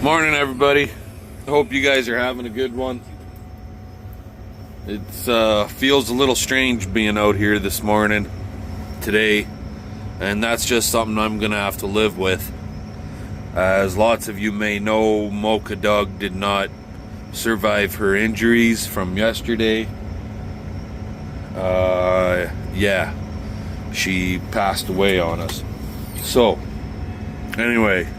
Morning, everybody. I hope you guys are having a good one. It feels a little strange being out here this morning, today, and that's just something I'm gonna have to live with. As lots of you may know, Mocha Doug did not survive her injuries from yesterday. Yeah, she passed away on us. So, anyway,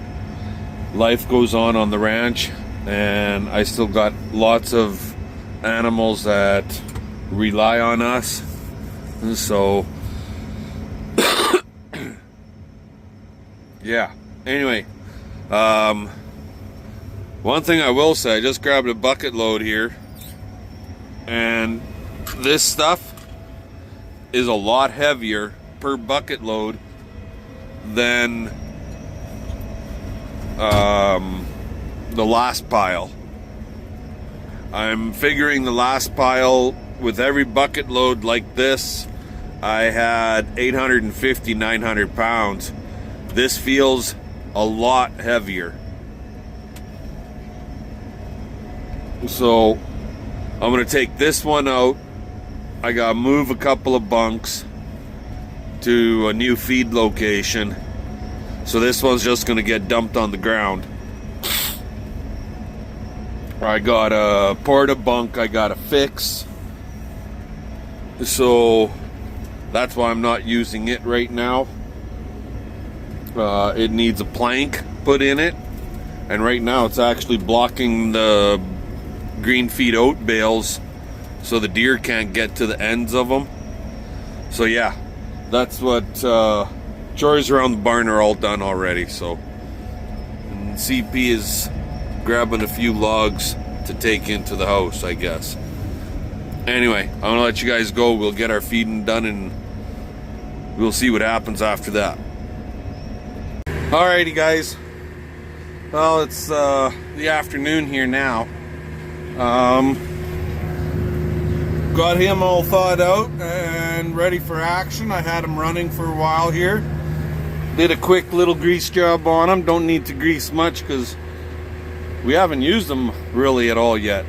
life goes on the ranch, and I still got lots of animals that rely on us. And so, yeah. Anyway, one thing I will say, I just grabbed a bucket load here, and this stuff is a lot heavier per bucket load than the last pile. I'm figuring the last pile, with every bucket load like this, I had 850, 900 pounds. This feels a lot heavier. So I'm gonna take this one out. I gotta move a couple of bunks to a new feed location. So this one's just gonna get dumped on the ground. I got a porta bunk I gotta fix. So that's why I'm not using it right now. It needs a plank put in it. And right now it's actually blocking the green feed oat bales so the deer can't get to the ends of them. So yeah, that's what chores around the barn are all done already. So, and CP is grabbing a few logs to take into the house, I guess. Anyway, I'm gonna let you guys go. We'll get our feeding done and we'll see what happens after that. Alrighty, guys. Well, it's the afternoon here now. Got him all thawed out and ready for action. I had him running for a while here. Did a quick little grease job on him. Don't need to grease much because we haven't used them really at all yet.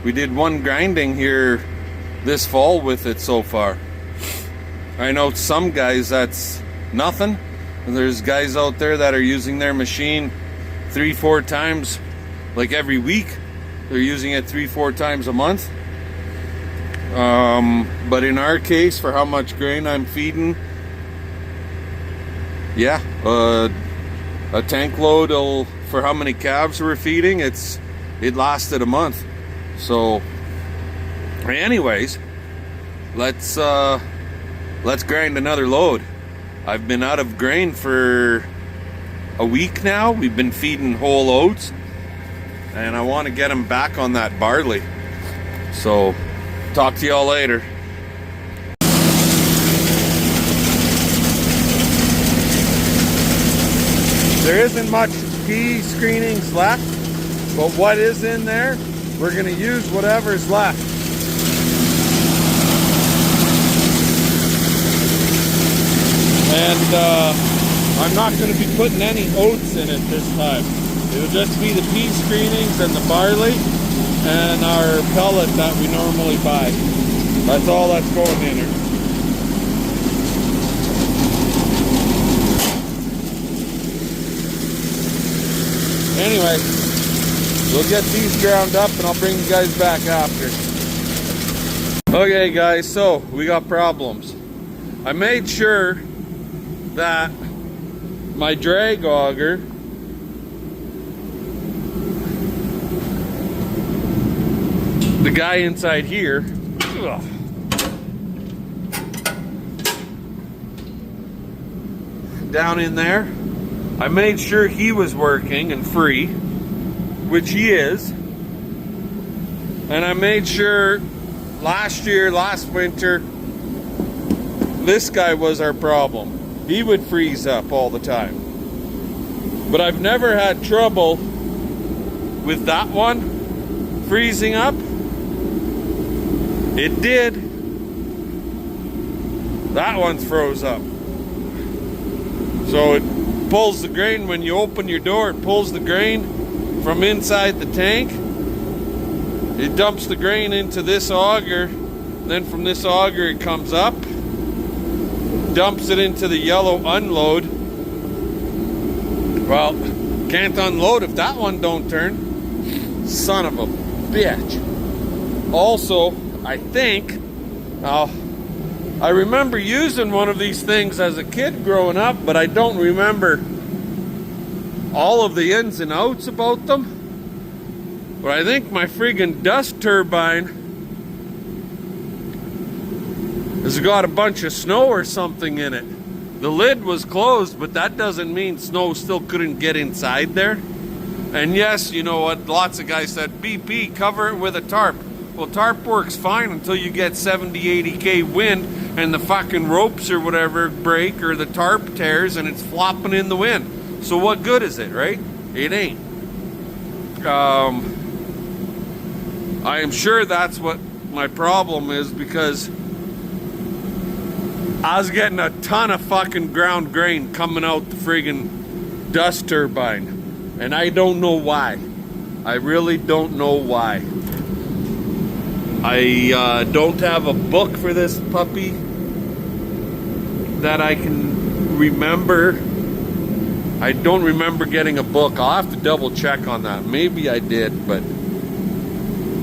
We did one grinding here this fall with it so far. I know some guys that's nothing. And there's guys out there that are using their machine 3-4 times, like every week. They're using it 3-4 times a month. But in our case, for how much grain I'm feeding, yeah, a tank load for how many calves we're feeding, it lasted a month. So anyways, let's grind another load. I've been out of grain for a week now. We've been feeding whole oats, and I want to get them back on that barley. So talk to y'all later. There isn't much pea screenings left, but what is in there, we're going to use whatever's left. And I'm not going to be putting any oats in it this time. It'll just be the pea screenings and the barley and our pellet that we normally buy. That's all that's going in here. Anyway, we'll get these ground up and I'll bring you guys back after. Okay guys, so we got problems. I made sure that my drag auger the guy inside here, down in there, I made sure he was working and free, which he is. And I made sure last winter, this guy was our problem. He would freeze up all the time. But I've never had trouble with that one freezing up. It did. That one's froze up. So it pulls the grain when you open your door. It pulls the grain from inside the tank. It dumps the grain into this auger. Then from this auger it comes up, dumps it into the yellow unload. Well, can't unload if that one don't turn. Son of a bitch. Also, I think, I remember using one of these things as a kid growing up, but I don't remember all of the ins and outs about them. But I think my friggin' dust turbine has got a bunch of snow or something in it. The lid was closed, but that doesn't mean snow still couldn't get inside there. And yes, you know what, lots of guys said, BP, cover it with a tarp. Well, tarp works fine until you get 70, 80K wind and the fucking ropes or whatever break or the tarp tears and it's flopping in the wind. So what good is it, right? It ain't. I am sure that's what my problem is, because I was getting a ton of fucking ground grain coming out the friggin' dust turbine. And I don't know why. I really don't know why. I don't have a book for this puppy that I can remember. I don't remember getting a book. I'll have to double check on that. Maybe I did, but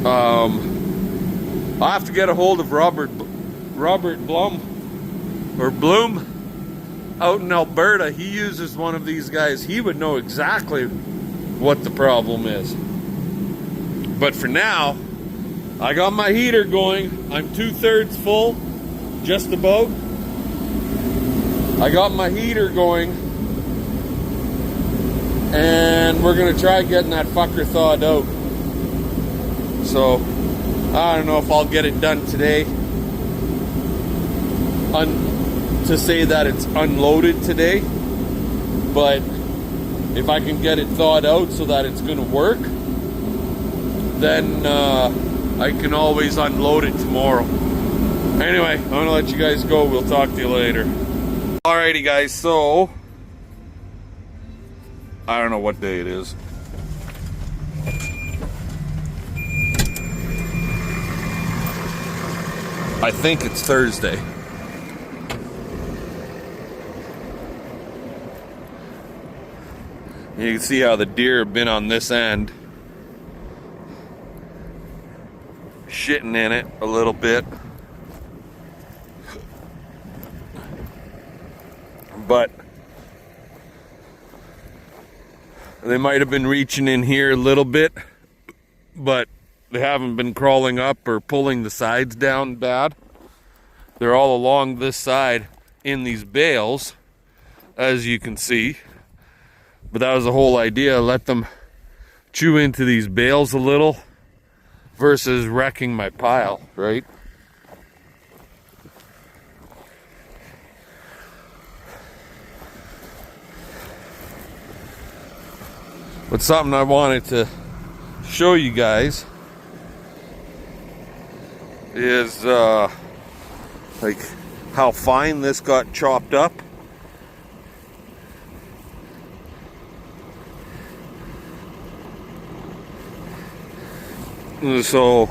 I'll have to get a hold of Robert Bloom out in Alberta. He uses one of these guys. He would know exactly what the problem is. But for now, I got my heater going. I'm 2/3 full, just about. I got my heater going, and we're gonna try getting that fucker thawed out. So I don't know if I'll get it done today, to say that it's unloaded today, but if I can get it thawed out so that it's gonna work, then I can always unload it tomorrow. Anyway, I'm gonna let you guys go. We'll talk to you later. Alrighty guys, so I don't know what day it is. I think it's Thursday. You can see how the deer have been on this end, shitting in it a little bit. But they might have been reaching in here a little bit, but they haven't been crawling up or pulling the sides down bad. They're all along this side in these bales, as you can see. But that was the whole idea, let them chew into these bales a little versus wrecking my pile, right? But something I wanted to show you guys is like how fine this got chopped up. So,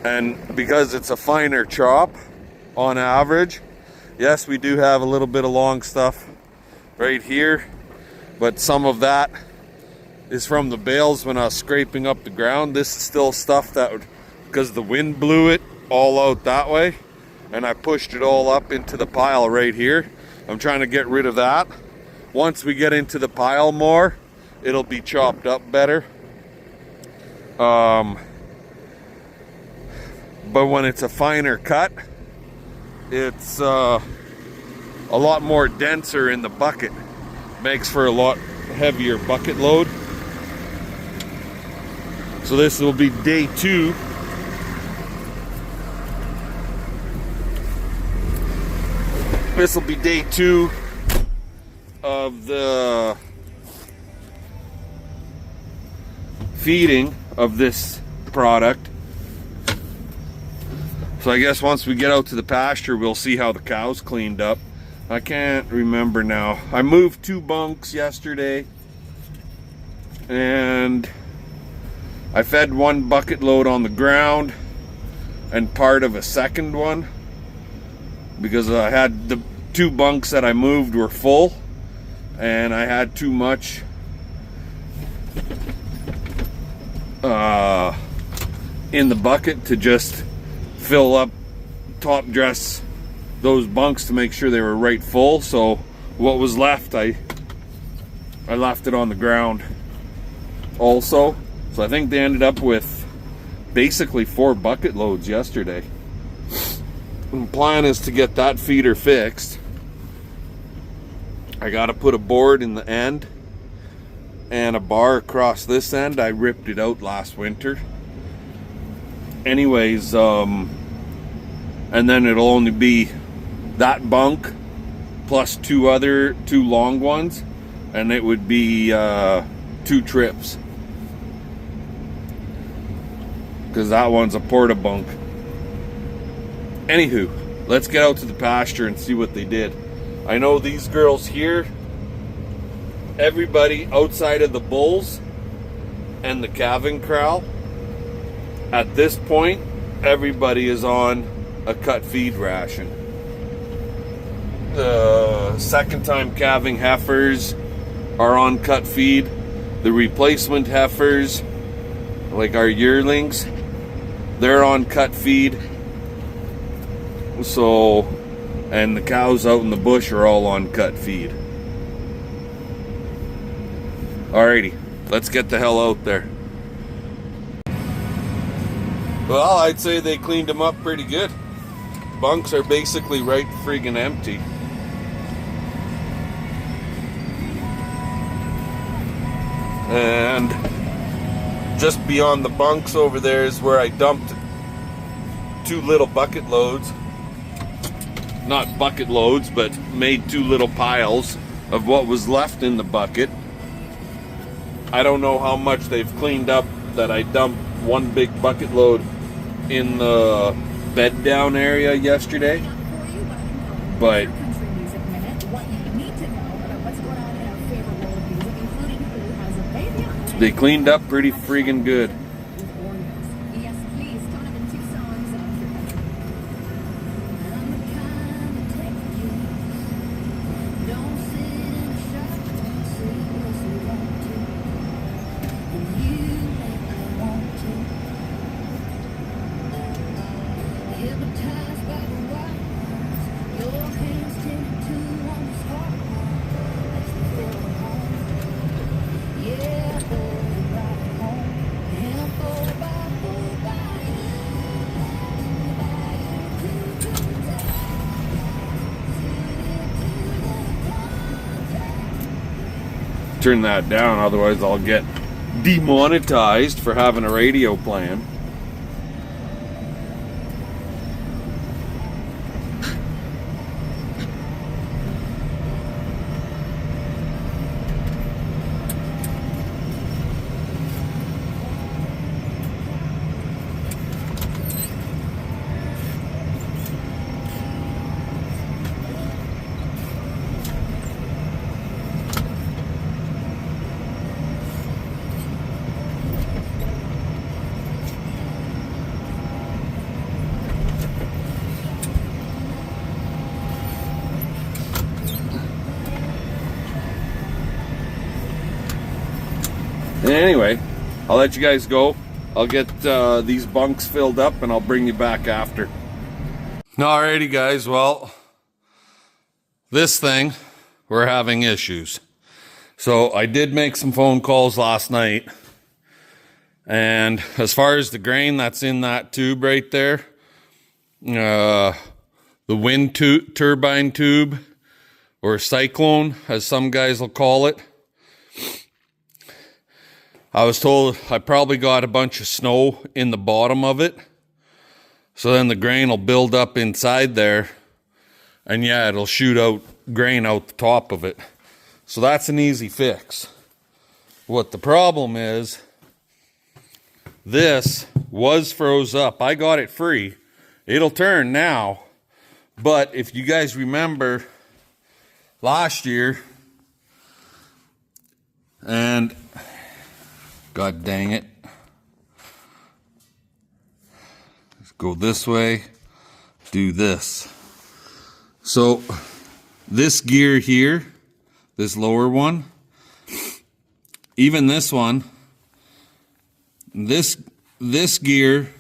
and because it's a finer chop on average, yes, we do have a little bit of long stuff right here, but some of that is from the bales when I was scraping up the ground. This is still stuff that would, because the wind blew it all out that way, and I pushed it all up into the pile right here. I'm trying to get rid of that. Once we get into the pile more, it'll be chopped up better. But when it's a finer cut, it's a lot more denser in the bucket. Makes for a lot heavier bucket load. So this will be day 2. This will be day 2 of the feeding of this product. So I guess once we get out to the pasture, we'll see how the cows cleaned up. I can't remember now. I moved 2 bunks yesterday, and I fed one bucket load on the ground and part of a second one because I had the 2 bunks that I moved were full and I had too much in the bucket to just fill up, top dress those bunks to make sure they were right full. So what was left, I left it on the ground also. So I think they ended up with basically 4 bucket loads yesterday. And the plan is to get that feeder fixed. I got to put a board in the end and a bar across this end. I ripped it out last winter. Anyways, and then it'll only be that bunk plus 2 long ones, and it would be 2 trips. Because that one's a porta bunk. Anywho, let's get out to the pasture and see what they did. I know these girls here, everybody outside of the bulls and the calving corral, at this point, everybody is on a cut feed ration. The second time calving heifers are on cut feed. The replacement heifers, like our yearlings, they're on cut feed. So, and the cows out in the bush are all on cut feed. Alrighty, let's get the hell out there. Well, I'd say they cleaned them up pretty good. Bunks are basically right friggin' empty. And just beyond the bunks over there is where I dumped 2 little bucket loads. Not bucket loads, but made 2 little piles of what was left in the bucket. I don't know how much they've cleaned up that I dumped 1 big bucket load in the bed down area yesterday, but they cleaned up pretty friggin' good. Turn that down, otherwise I'll get demonetized for having a radio playing. Anyway, I'll let you guys go. I'll get these bunks filled up and I'll bring you back after. Alrighty guys, well, this thing, we're having issues. So I did make some phone calls last night, and as far as the grain that's in that tube right there, the wind turbine tube, or cyclone as some guys will call it, I was told I probably got a bunch of snow in the bottom of it. So then the grain will build up inside there. And yeah, it'll shoot out grain out the top of it. So that's an easy fix. What the problem is, this was froze up. I got it free. It'll turn now. But if you guys remember last year, and God dang it. Let's go this way, do this. So this gear here, this lower one, even this one, this gear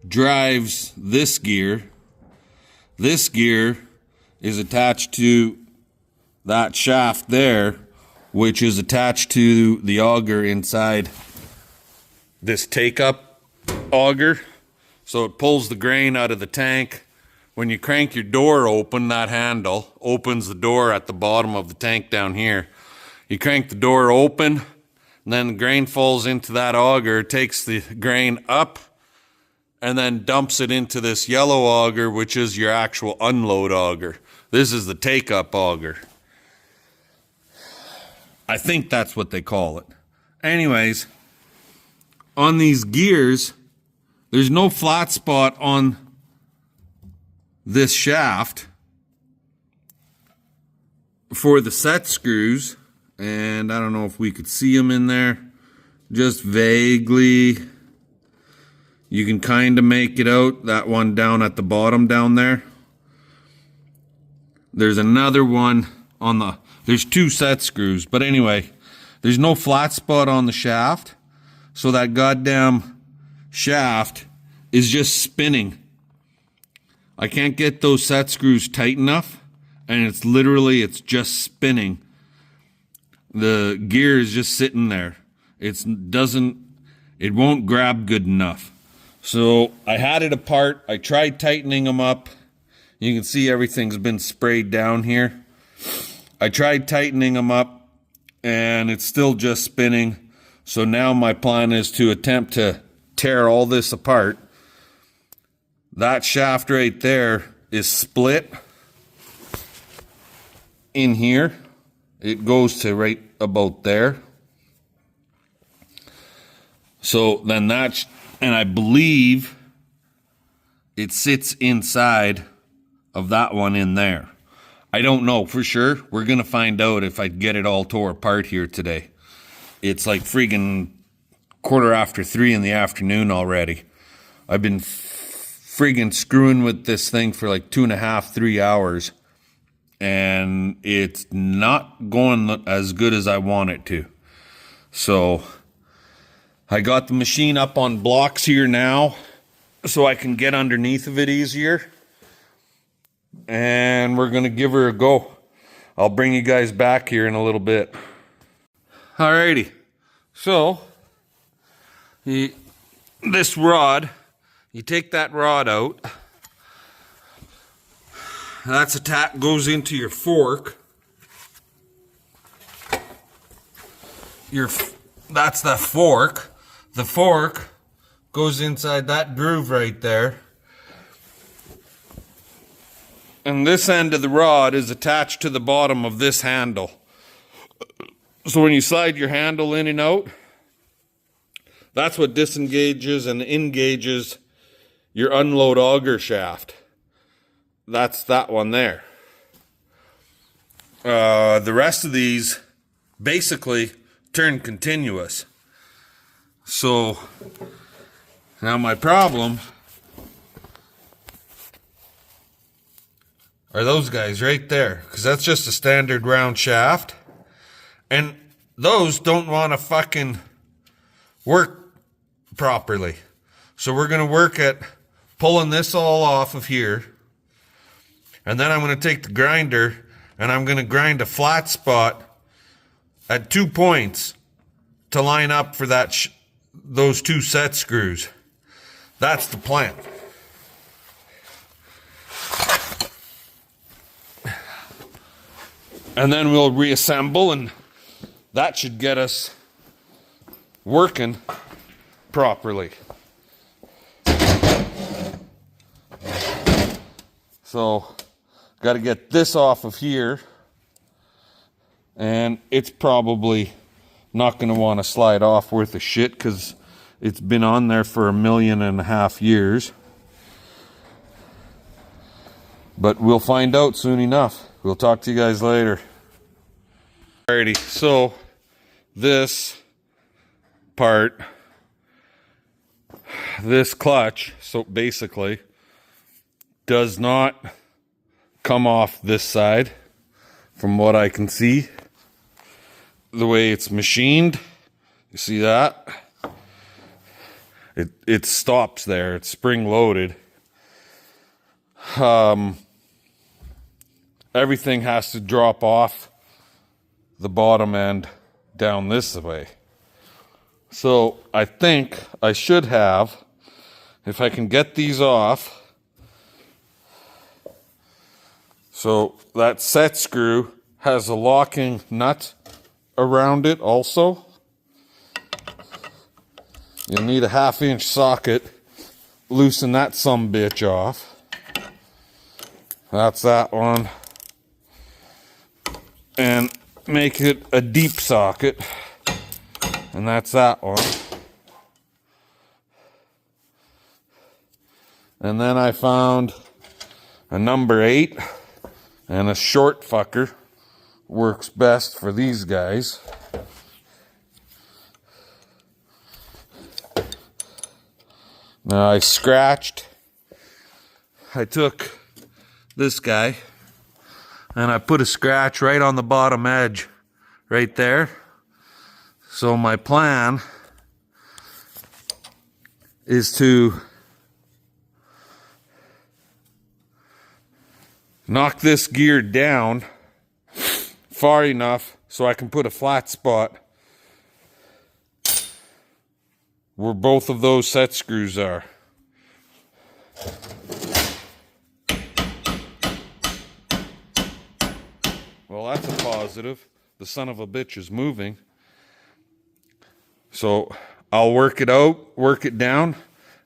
drives this gear. This gear is attached to that shaft there, which is attached to the auger inside this take-up auger. So it pulls the grain out of the tank. When you crank your door open, that handle opens the door at the bottom of the tank down here. You crank the door open, and then the grain falls into that auger, takes the grain up, and then dumps it into this yellow auger, which is your actual unload auger. This is the take-up auger. I think that's what they call it. Anyways, on these gears, there's no flat spot on this shaft for the set screws, and I don't know if we could see them in there, just vaguely. You can kind of make it out, that one down at the bottom down there. There's another one on the, there's two set screws, but anyway, there's no flat spot on the shaft, so that goddamn shaft is just spinning. I can't get those set screws tight enough, and it's just spinning. The gear is just sitting there. It won't grab good enough. So I had it apart. I tried tightening them up. You can see everything's been sprayed down here. I tried tightening them up, and it's still just spinning. So now my plan is to attempt to tear all this apart. That shaft right there is split in here. It goes to right about there. So then and I believe it sits inside of that one in there. I don't know for sure. We're going to find out if I get it all tore apart here today. It's like friggin' 3:15 in the afternoon already. I've been friggin' screwing with this thing for like 2.5, 3 hours, and it's not going as good as I want it to. So I got the machine up on blocks here now so I can get underneath of it easier, and we're gonna give her a go. I'll bring you guys back here in a little bit. Alrighty, so this rod, you take that rod out, goes into your fork. That's the fork. The fork goes inside that groove right there. And this end of the rod is attached to the bottom of this handle. So when you slide your handle in and out, that's what disengages and engages your unload auger shaft. That's that one there. The rest of these basically turn continuous. So now my problem are those guys right there, because that's just a standard round shaft, and those don't want to fucking work properly. So we're going to work at pulling this all off of here, and then I'm going to take the grinder and I'm going to grind a flat spot at 2 points to line up for those two set screws. That's the plan. And then we'll reassemble, and that should get us working properly. So, got to get this off of here, and it's probably not going to want to slide off worth of shit because it's been on there for 1.5 million years. But we'll find out soon enough. We'll talk to you guys later. Alrighty, so this part this clutch, so basically does not come off this side from what I can see. The way it's machined, you see that? It stops there. It's spring loaded. Everything has to drop off the bottom end down this way. So I think I should have, if I can get these off, so that set screw has a locking nut around it also. You'll need a 1/2-inch socket. Loosen that sumbitch off. That's that one. And make it a deep socket. And that's that one. And then I found a number 8 and a short fucker. Works best for these guys. Now I took this guy and I put a scratch right on the bottom edge right there. So my plan is to knock this gear down far enough so I can put a flat spot where both of those set screws are. Well, that's a positive. The son of a bitch is moving. So I'll work it out, work it down,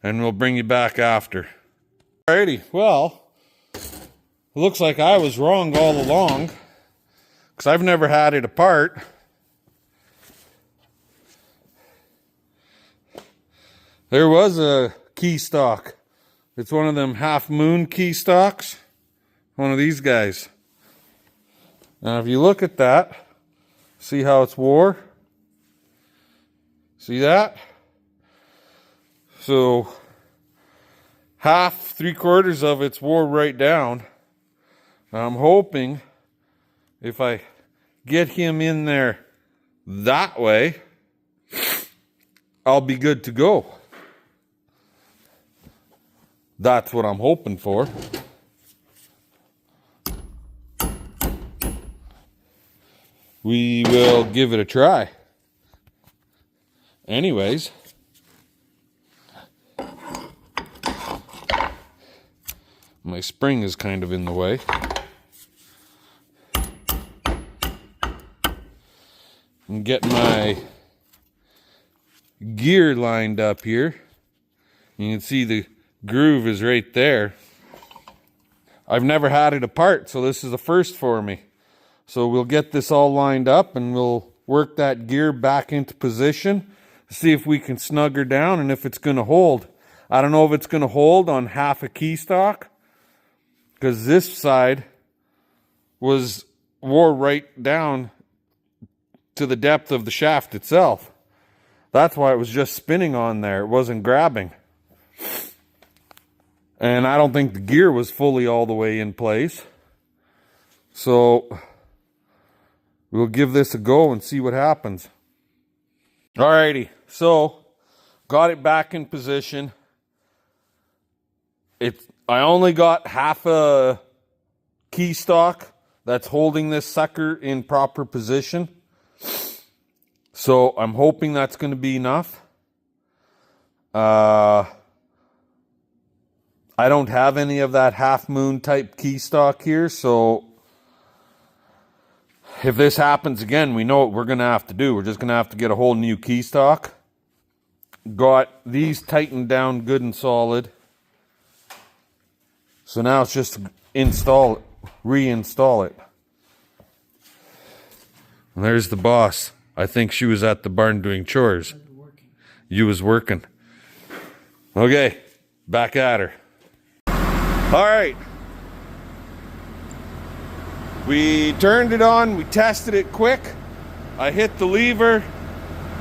and we'll bring you back after. Alrighty, well, it looks like I was wrong all along, because I've never had it apart. There was a key stock. It's one of them half moon key stocks. One of these guys. Now if you look at that, see how it's wore? See that? So half, 3/4 of it's wore right down. I'm hoping if I get him in there that way, I'll be good to go. That's what I'm hoping for. We will give it a try. Anyways, my spring is kind of in the way. I'm getting my gear lined up here. You can see the groove is right there. I've never had it apart, so this is a first for me. So we'll get this all lined up and we'll work that gear back into position, see if we can snug her down and if it's going to hold. I don't know if it's going to hold on half a key stock, because this side wore right down to the depth of the shaft itself. That's why it was just spinning on there. It wasn't grabbing. And I don't think the gear was fully all the way in place. So we'll give this a go and see what happens. Alrighty, so got it back in position. I only got half a key stock that's holding this sucker in proper position. So I'm hoping that's going to be enough. I don't have any of that half moon type key stock here, so if this happens again, we know what we're going to have to do. We're just going to have to get a whole new key stock. Got these tightened down good and solid. So now it's just to install it, reinstall it. And there's the boss. I think she was at the barn doing chores. You was working. Okay, back at her. All right. We turned it on, we tested it quick. I hit the lever,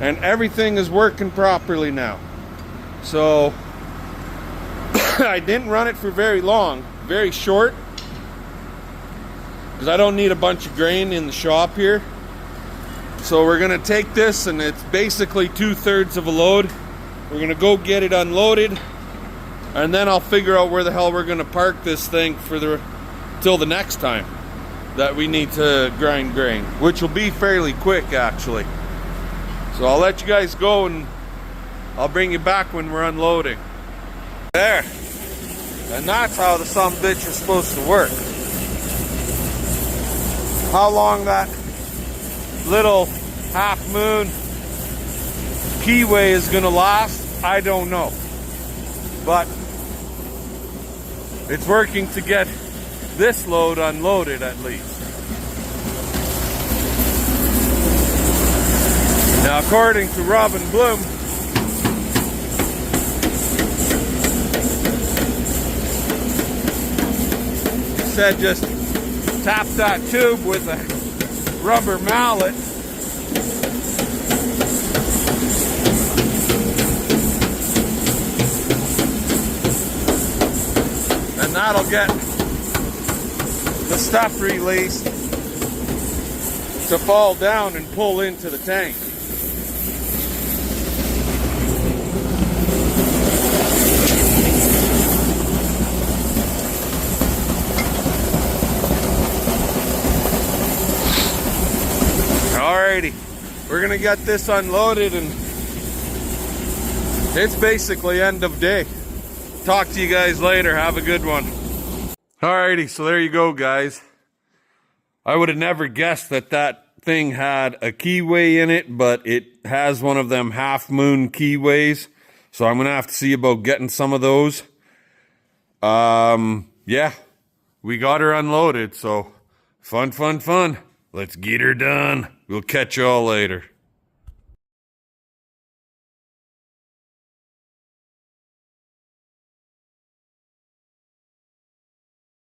and everything is working properly now. So I didn't run it for very long, very short, because I don't need a bunch of grain in the shop here. So we're gonna take this, and it's basically 2/3 of a load. We're gonna go get it unloaded, and then I'll figure out where the hell we're gonna park this thing till the next time that we need to grind grain, which will be fairly quick actually. So I'll let you guys go, and I'll bring you back when we're unloading. There. And that's how the sumbitch is supposed to work. How long that little half moon keyway is gonna last, I don't know. But it's working to get this load unloaded at least. Now, according to Robin Bloom, he said just tap that tube with a rubber mallet, and that'll get the stuff released to fall down and pull into the tank. Alrighty, we're gonna get this unloaded, and it's basically end of day. Talk to you guys later. Have a good one. Alrighty, so there you go, guys. I would have never guessed that that thing had a keyway in it, but it has one of them half moon keyways. So I'm gonna have to see about getting some of those. Yeah, we got her unloaded, so fun. Let's get her done. We'll catch y'all later.